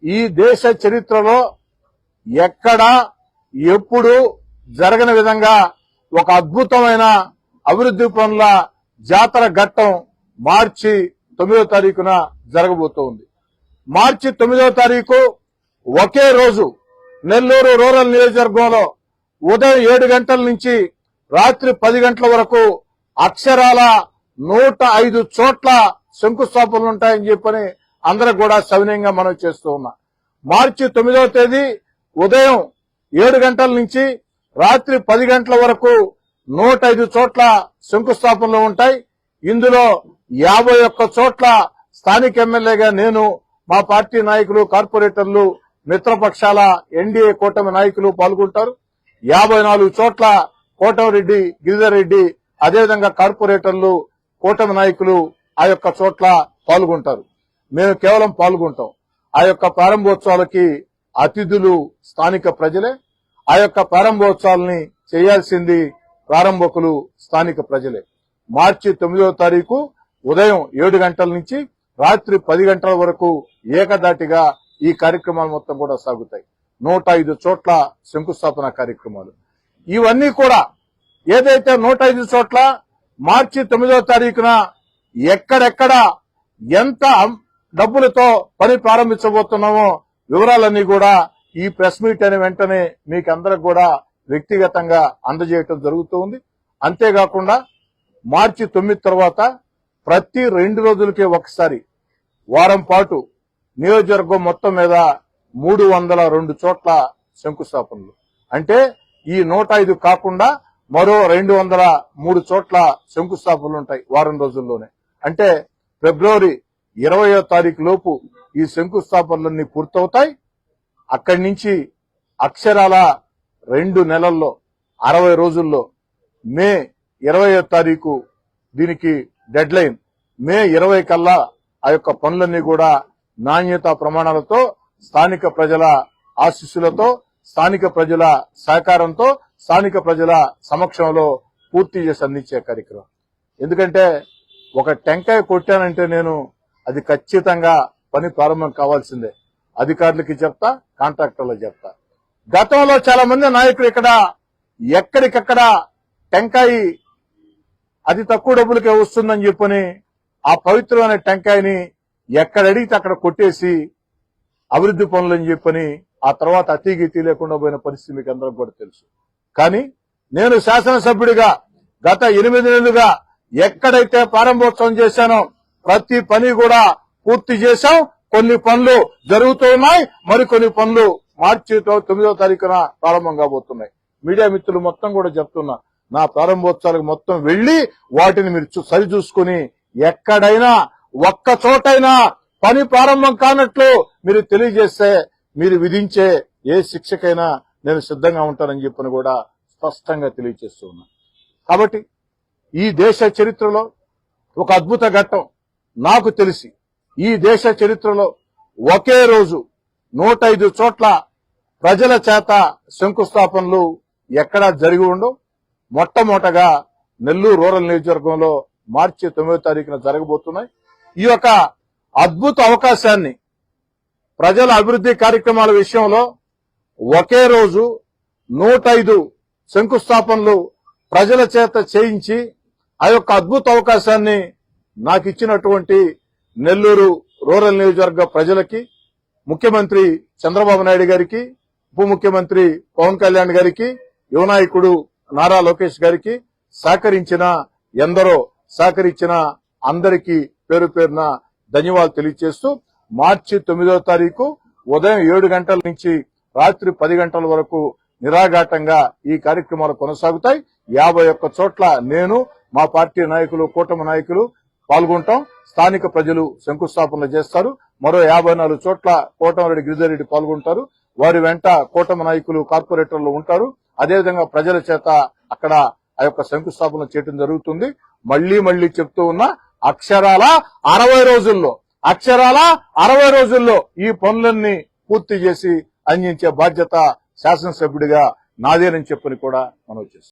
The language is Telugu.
ఈ దేశ చరిత్రలో ఎక్కడా ఎప్పుడు జరగని విధంగా ఒక అద్భుతమైన అభివృద్ధి పనుల జాతర ఘట్టం మార్చి 9వ తారీఖున జరగబోతోంది. మార్చి 9వ తారీఖు ఒకే రోజు నెల్లూరు రూరల్ నియోజకవర్గంలో ఉదయం 7 గంటల నుంచి రాత్రి 10 గంటల వరకు అక్షరాల 105 చోట్ల శంకుస్థాపనలు ఉంటాయని చెప్పని అందరూ కూడా సవినయంగా మనం చేస్తూ ఉన్నాం. మార్చి 9వ తేదీ ఉదయం 7 గంటల నుంచి రాత్రి 10 గంటల వరకు 105 చోట్ల శంకుస్థాపనలు ఉంటాయి. ఇందులో 51 చోట్ల స్థానిక ఎమ్మెల్యేగా నేను, మా పార్టీ నాయకులు, కార్పొరేటర్లు, మిత్రపక్షాల ఎన్డీఏ కూటమి నాయకులు పాల్గొంటారు. 54 చోట్ల కోటమిరెడ్డి, గిరిధర్ రెడ్డి, అదేవిధంగా కార్పొరేటర్లు, కూటమి నాయకులు ఆ యొక్క చోట్ల పాల్గొంటారు. మేము కేవలం పాల్గొంటాం. ఆ యొక్క ప్రారంభోత్సవాలకి అతిథులు స్థానిక ప్రజలే. ఆ యొక్క ప్రారంభోత్సవాలని చేయాల్సింది ప్రారంభకులు స్థానిక ప్రజలే. మార్చి 9వ తారీఖు ఉదయం 7 గంటల నుంచి రాత్రి 10 గంటల వరకు ఏకదాటిగా ఈ కార్యక్రమాలు మొత్తం కూడా సాగుతాయి. 105 చోట్ల శంకుస్థాపన కార్యక్రమాలు. ఇవన్నీ కూడా ఏదైతే 105 చోట్ల మార్చి 9వ తారీఖున ఎక్కడెక్కడ ఎంత డబ్బులతో పని ప్రారంభించబోతున్నామో వివరాలన్నీ కూడా ఈ ప్రెస్ మీట్ అనే వెంటనే మీకు అందరికి కూడా వ్యక్తిగతంగా అందజేయటం జరుగుతుంది. అంతేకాకుండా మార్చి 9 తర్వాత ప్రతి 2 రోజులకే ఒకసారి వారం పాటు నియోజకవర్గం మొత్తం మీద 302 చోట్ల శంకుస్థాపనలు. అంటే ఈ 105 కాకుండా మరో 203 చోట్ల శంకుస్థాపనలు ఉంటాయి వారం రోజుల్లోనే. అంటే ఫిబ్రవరి 20వ తారీఖు లోపు ఈ శంకుస్థాపనలన్నీ పూర్తవుతాయి. అక్కడి నుంచి అక్షరాల 2 నెలల్లో 60 రోజుల్లో మే 20వ తారీఖు దీనికి డెడ్ లైన్. మే 20 కల్లా ఆ యొక్క పనులన్నీ కూడా నాణ్యతా ప్రమాణాలతో, స్థానిక ప్రజల ఆశీస్సులతో, స్థానిక ప్రజల సహకారంతో, స్థానిక ప్రజల సమక్షంలో పూర్తి చేసి అందించే కార్యక్రమం. ఎందుకంటే ఒక టెంకాయ కొట్టానంటే నేను అది ఖచ్చితంగా పని ప్రారంభం కావాల్సిందే. అధికారులకి చెప్తా, కాంట్రాక్టర్లకు చెప్తా. గతంలో చాలా మంది నాయకులు ఇక్కడ ఎక్కడికక్కడ టెంకాయ అతి తక్కువ డబ్బులకే వస్తుందని చెప్పని ఆ పవిత్రమైన టెంకాయని ఎక్కడ అడిగితే అక్కడ కొట్టేసి అభివృద్ధి పనులని చెప్పని ఆ తర్వాత అతిగతి లేకుండా పోయిన పరిస్థితి మీకు అందరికి కూడా తెలుసు. కానీ నేను శాసనసభ్యుడిగా గత 8 నెలలుగా ఎక్కడైతే ప్రారంభోత్సవం చేశానో ప్రతి పని కూడా పూర్తి చేశాం. కొన్ని పనులు జరుగుతూ ఉన్నాయి, మరికొన్ని పనులు మార్చి 9వ తారీఖున ప్రారంభం కాబోతున్నాయి. మీడియా మిత్రులు మొత్తం కూడా చెప్తున్నా, నా ప్రారంభోత్సవాలకు మొత్తం వెళ్లి వాటిని మీరు సరిచూసుకుని ఎక్కడైనా ఒక్క చోటైనా పని ప్రారంభం కానట్లు మీరు తెలియజేస్తే మీరు విధించే ఏ శిక్షకైనా నేను సిద్ధంగా ఉంటానని చెప్పని కూడా స్పష్టంగా తెలియజేస్తూ ఉన్నా. కాబట్టి ఈ దేశ చరిత్రలో ఒక అద్భుత ఘట్టం నాకు తెలిసి ఈ దేశ చరిత్రలో ఒకే రోజు 105 చోట్ల ప్రజల చేత శంకుస్థాపనలు ఎక్కడా జరిగి ఉండవు. మొట్టమొదటగా నెల్లూరు రూరల్ నియోజకవర్గంలో మార్చి 9వ తారీఖున జరగబోతున్నాయి. ఈ యొక్క అద్భుత అవకాశాన్ని ప్రజల అభివృద్ధి కార్యక్రమాల విషయంలో ఒకే రోజు 105 శంకుస్థాపనలు ప్రజల చేత చేయించి ఆ యొక్క అద్భుత అవకాశాన్ని నాకు ఇచ్చినటువంటి నెల్లూరు రూరల్ నియోజకవర్గ ప్రజలకి, ముఖ్యమంత్రి చంద్రబాబు నాయుడు గారికి, ఉప ముఖ్యమంత్రి పవన్ కళ్యాణ్ గారికి, యువ నాయకుడు నారా లోకేష్ గారికి, సహకరించిన అందరికీ పేరు పేరున ధన్యవాదాలు తెలియజేస్తూ మార్చి 9వ తారీఖు ఉదయం 7 గంటల నుంచి రాత్రి 10 గంటల వరకు నిరాఘాటంగా ఈ కార్యక్రమాలు కొనసాగుతాయి. 51 చోట్ల నేను, మా పార్టీ నాయకులు, కూటమి నాయకులు పాల్గొంటాం. స్థానిక ప్రజలు శంకుస్థాపనలు చేస్తారు. మరో 54 చోట్ల కోటమిరెడ్డి, గిరిధర్ రెడ్డి పాల్గొంటారు. వారి వెంట కూటమి నాయకులు, కార్పొరేటర్లు ఉంటారు. అదేవిధంగా ప్రజల చేత అక్కడ ఆ యొక్క శంకుస్థాపన చేయడం జరుగుతుంది. మళ్లీ చెప్తూ ఉన్నా, అక్షరాల 60 రోజుల్లో ఈ పనులన్నీ పూర్తి చేసి అందించే బాధ్యత శాసనసభ్యుడిగా నాదేనని చెప్పని కూడా మనం చేస్తాం.